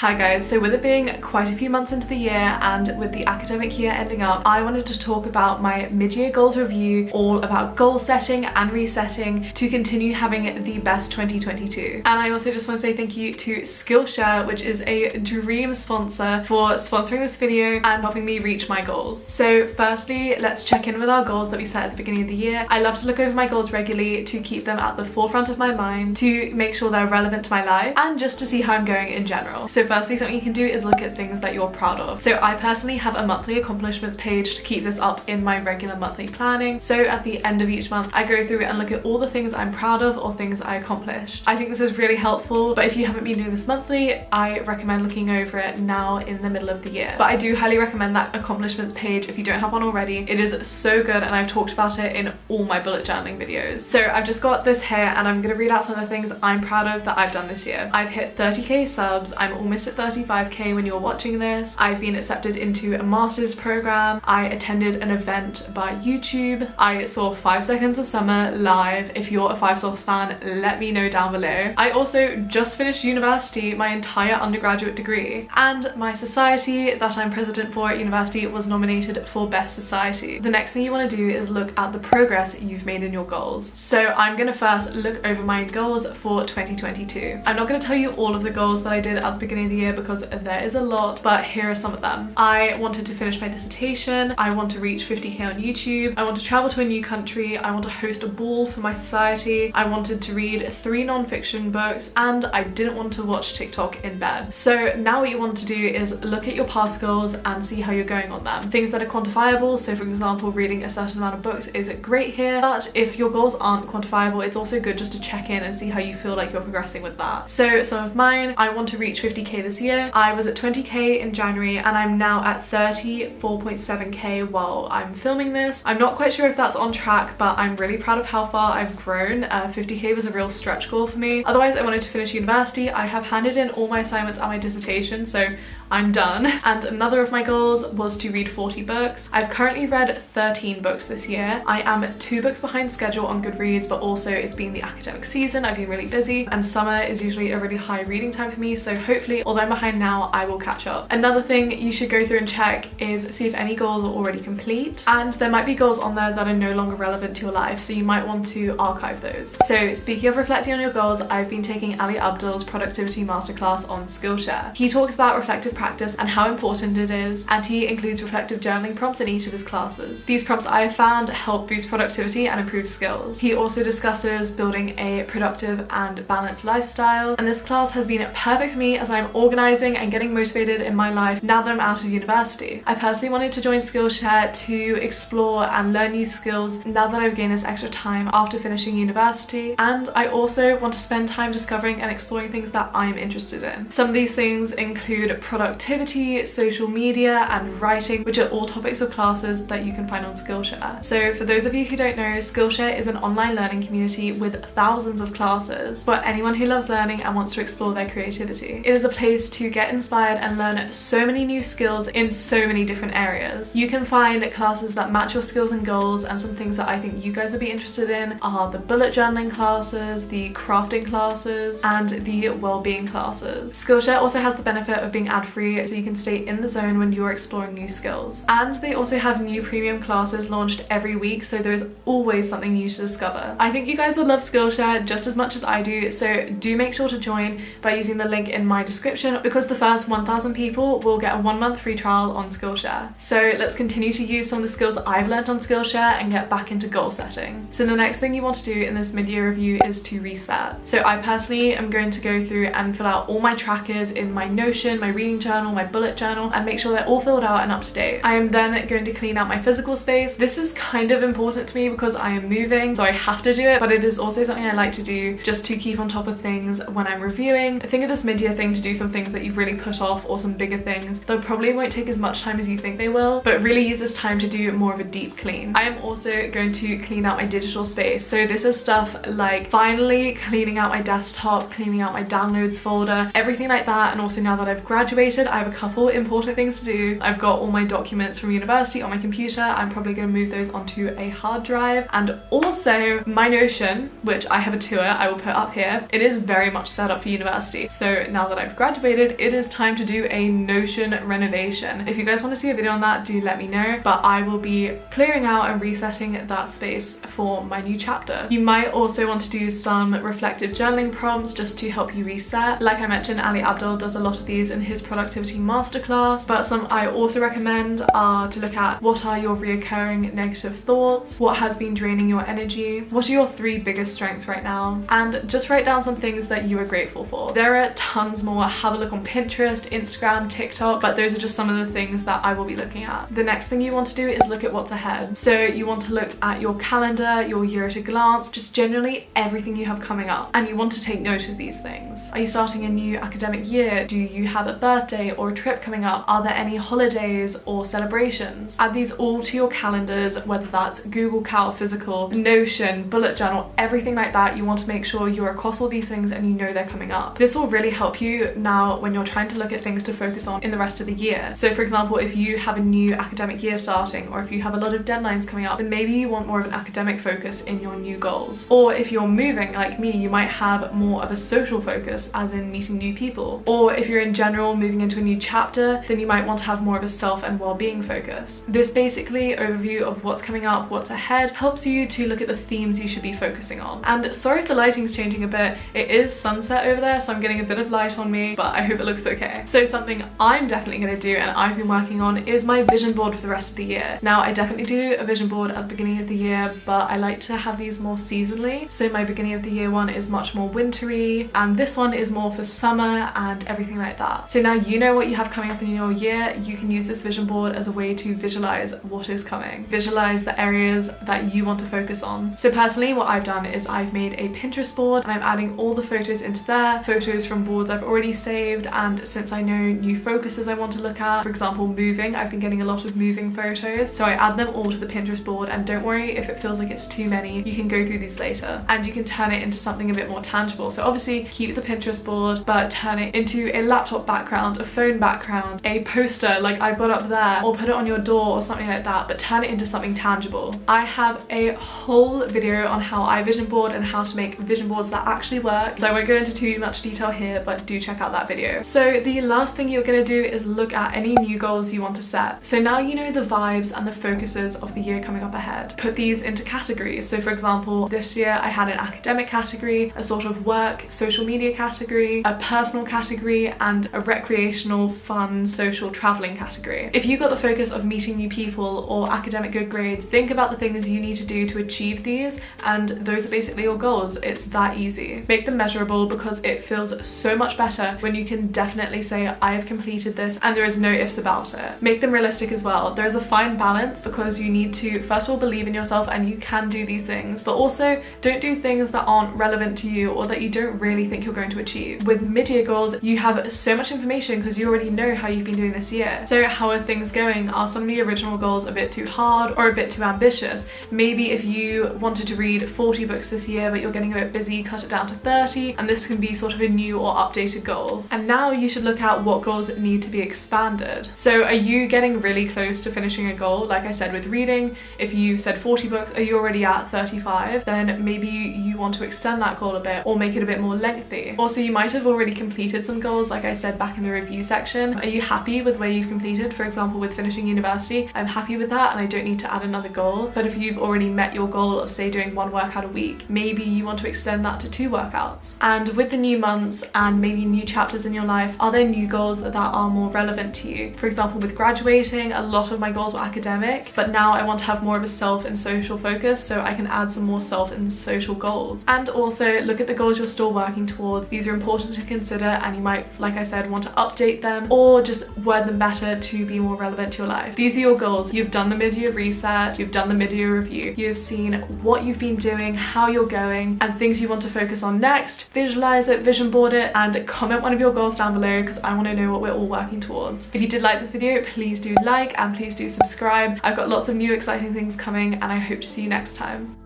Hi guys, so with it being quite a few months into the year and with the academic year ending up, I wanted to talk about my mid-year goals review, all about goal setting and resetting to continue having the best 2022. And I also just want to say thank you to Skillshare, which is a dream sponsor, for sponsoring this video and helping me reach my goals. So firstly, let's check in with our goals that we set at the beginning of the year. I love to look over my goals regularly to keep them at the forefront of my mind, to make sure they're relevant to my life and just to see how I'm going in general. So firstly, something you can do is look at things that you're proud of. So I personally have a monthly accomplishments page to keep this up in my regular monthly planning. So at the end of each month, I go through and look at all the things I'm proud of or things I accomplished. I think this is really helpful, but if you haven't been doing this monthly, I recommend looking over it now in the middle of the year. But I do highly recommend that accomplishments page if you don't have one already. It is so good and I've talked about it in all my bullet journaling videos. So I've just got this here and I'm going to read out some of the things I'm proud of that I've done this year. I've hit 30k subs. I'm almost at 35k when you're watching this. I've been accepted into a master's program. I attended an event by YouTube. I saw 5 Seconds of Summer live. If you're a 5 Sauce fan, let me know down below. I also just finished university, my entire undergraduate degree, and my society that I'm president for at university was nominated for Best Society. The next thing you want to do is look at the progress you've made in your goals. So I'm going to first look over my goals for 2022. I'm not going to tell you all of the goals that I did at the beginning of the year because there is a lot, but here are some of them. I wanted to finish my dissertation. I want to reach 50k on YouTube. I want to travel to a new country. I want to host a ball for my society. I wanted to read 3 non-fiction books, and I didn't want to watch TikTok in bed. So now what you want to do is look at your past goals and see how you're going on them. Things that are quantifiable, so for example reading a certain amount of books is great here, but if your goals aren't quantifiable, it's also good just to check in and see how you feel like you're progressing with that. So some of mine: I want to reach 50k this year. I was at 20k in January and I'm now at 34.7k while I'm filming this. I'm not quite sure if that's on track, but I'm really proud of how far I've grown. 50k was a real stretch goal for me. Otherwise, I wanted to finish university. I have handed in all my assignments and my dissertation, so I'm done. And another of my goals was to read 40 books. I've currently read 13 books this year. I am 2 books behind schedule on Goodreads, but also it's been the academic season. I've been really busy and summer is usually a really high reading time for me, so hopefully, although I'm behind now, I will catch up. Another thing you should go through and check is see if any goals are already complete, and there might be goals on there that are no longer relevant to your life, so you might want to archive those. So speaking of reflecting on your goals, I've been taking Ali Abdul's productivity masterclass on Skillshare. He talks about reflective practice and how important it is, and he includes reflective journaling prompts in each of his classes. These prompts I have found help boost productivity and improve skills. He also discusses building a productive and balanced lifestyle, and this class has been perfect for me as I'm organizing and getting motivated in my life now that I'm out of university. I personally wanted to join Skillshare to explore and learn new skills now that I've gained this extra time after finishing university, and I also want to spend time discovering and exploring things that I'm interested in. Some of these things include productivity, social media, and writing, which are all topics of classes that you can find on Skillshare. So for those of you who don't know, Skillshare is an online learning community with thousands of classes for anyone who loves learning and wants to explore their creativity. It is a place to get inspired and learn so many new skills in so many different areas. You can find classes that match your skills and goals, and some things that I think you guys would be interested in are the bullet journaling classes, the crafting classes, and the well-being classes. Skillshare also has the benefit of being ad-free, so you can stay in the zone when you're exploring new skills. And they also have new premium classes launched every week, so there's always something new to discover. I think you guys will love Skillshare just as much as I do, so do make sure to join by using the link in my description, because the first 1,000 people will get a 1-month free trial on Skillshare. So let's continue to use some of the skills I've learned on Skillshare and get back into goal setting. So the next thing you want to do in this mid-year review is to reset. So I personally am going to go through and fill out all my trackers in my Notion, my reading journal, my bullet journal, and make sure they're all filled out and up to date. I am then going to clean out my physical space. This is kind of important to me because I am moving, so I have to do it, but it is also something I like to do just to keep on top of things when I'm reviewing. I think of this mid-year thing to do some things that you've really put off, or some bigger things that probably won't take as much time as you think they will, but really use this time to do more of a deep clean. I am also going to clean out my digital space. So this is stuff like finally cleaning out my desktop, cleaning out my downloads folder, everything like that. And also now that I've graduated, I have a couple important things to do. I've got all my documents from university on my computer. I'm probably going to move those onto a hard drive, and also my Notion, which I have a tour I will put up here. It is very much set up for university, so now that I've graduated graduated, it is time to do a Notion renovation. If you guys want to see a video on that, do let me know, but I will be clearing out and resetting that space for my new chapter. You might also want to do some reflective journaling prompts just to help you reset. Like I mentioned, Ali Abdul does a lot of these in his productivity masterclass, but some I also recommend are to look at what are your reoccurring negative thoughts, what has been draining your energy, what are your 3 biggest strengths right now, and just write down some things that you are grateful for. There are tons more. Have a look on Pinterest, Instagram, TikTok, but those are just some of the things that I will be looking at. The next thing you want to do is look at what's ahead. So you want to look at your calendar, your year at a glance, just generally everything you have coming up, and you want to take note of these things. Are you starting a new academic year? Do you have a birthday or a trip coming up? Are there any holidays or celebrations? Add these all to your calendars, whether that's Google Cal, physical, Notion, bullet journal, everything like that. You want to make sure you're across all these things and you know they're coming up. This will really help you now when you're trying to look at things to focus on in the rest of the year. So for example, if you have a new academic year starting, or if you have a lot of deadlines coming up, then maybe you want more of an academic focus in your new goals. Or if you're moving like me, you might have more of a social focus, as in meeting new people. Or if you're in general moving into a new chapter, then you might want to have more of a self and well-being focus. This basically overview of what's coming up, what's ahead, helps you to look at the themes you should be focusing on. And sorry if the lighting's changing a bit, it is sunset over there, so I'm getting a bit of light on me, but I hope it looks okay. So something I'm definitely going to do and I've been working on is my vision board for the rest of the year. Now I definitely do a vision board at the beginning of the year, but I like to have these more seasonally. So my beginning of the year one is much more wintry, and this one is more for summer and everything like that. So now you know what you have coming up in your year. You can use this vision board as a way to visualize what is coming. Visualize the areas that you want to focus on. So personally, what I've done is I've made a Pinterest board and I'm adding all the photos into there, photos from boards I've already saved, and since I know new focuses I want to look at, for example moving, I've been getting a lot of moving photos, so I add them all to the Pinterest board. And don't worry if it feels like it's too many, you can go through these later and you can turn it into something a bit more tangible. So obviously keep the Pinterest board, but turn it into a laptop background, a phone background, a poster like I've got up there, or put it on your door or something like that, but turn it into something tangible. I have a whole video on how I vision board and how to make vision boards that actually work, so I won't go into too much detail here, but do check out that video. So the last thing you're going to do is look at any new goals you want to set. So now you know the vibes and the focuses of the year coming up ahead. Put these into categories. So for example, this year I had an academic category, a sort of work, social media category, a personal category, and a recreational, fun, social, traveling category. If you got the focus of meeting new people or academic good grades, think about the things you need to do to achieve these, and those are basically your goals. It's that easy. Make them measurable, because it feels so much better when you can definitely say I have completed this and there is no ifs about it. Make them realistic as well. There is a fine balance, because you need to first of all believe in yourself and you can do these things, but also don't do things that aren't relevant to you or that you don't really think you're going to achieve. With mid-year goals, you have so much information because you already know how you've been doing this year. So how are things going? Are some of the original goals a bit too hard or a bit too ambitious? Maybe if you wanted to read 40 books this year but you're getting a bit busy, cut it down to 30, and this can be sort of a new or updated goal. And now you should look at what goals need to be expanded. So are you getting really close to finishing a goal? Like I said with reading, if you said 40 books, are you already at 35? Then maybe you want to extend that goal a bit or make it a bit more lengthy. Also, you might have already completed some goals, like I said back in the review section. Are you happy with where you've completed? For example, with finishing university, I'm happy with that and I don't need to add another goal. But if you've already met your goal of say doing 1 workout a week, maybe you want to extend that to 2 workouts. And with the new months and maybe new chapters in your life, are there new goals that are more relevant to you? For example, with graduating, a lot of my goals were academic, but now I want to have more of a self and social focus, so I can add some more self and social goals. And also look at the goals you're still working towards. These are important to consider, and you might, like I said, want to update them or just word them better to be more relevant to your life. These are your goals. You've done the mid-year reset, you've done the mid-year review, you've seen what you've been doing, how you're going, and things you want to focus on next. Visualize it, vision board it, and comment one of your goals down below, because I want to know what we're all working towards. If you did like this video, please do like and please do subscribe. I've got lots of new exciting things coming, and I hope to see you next time.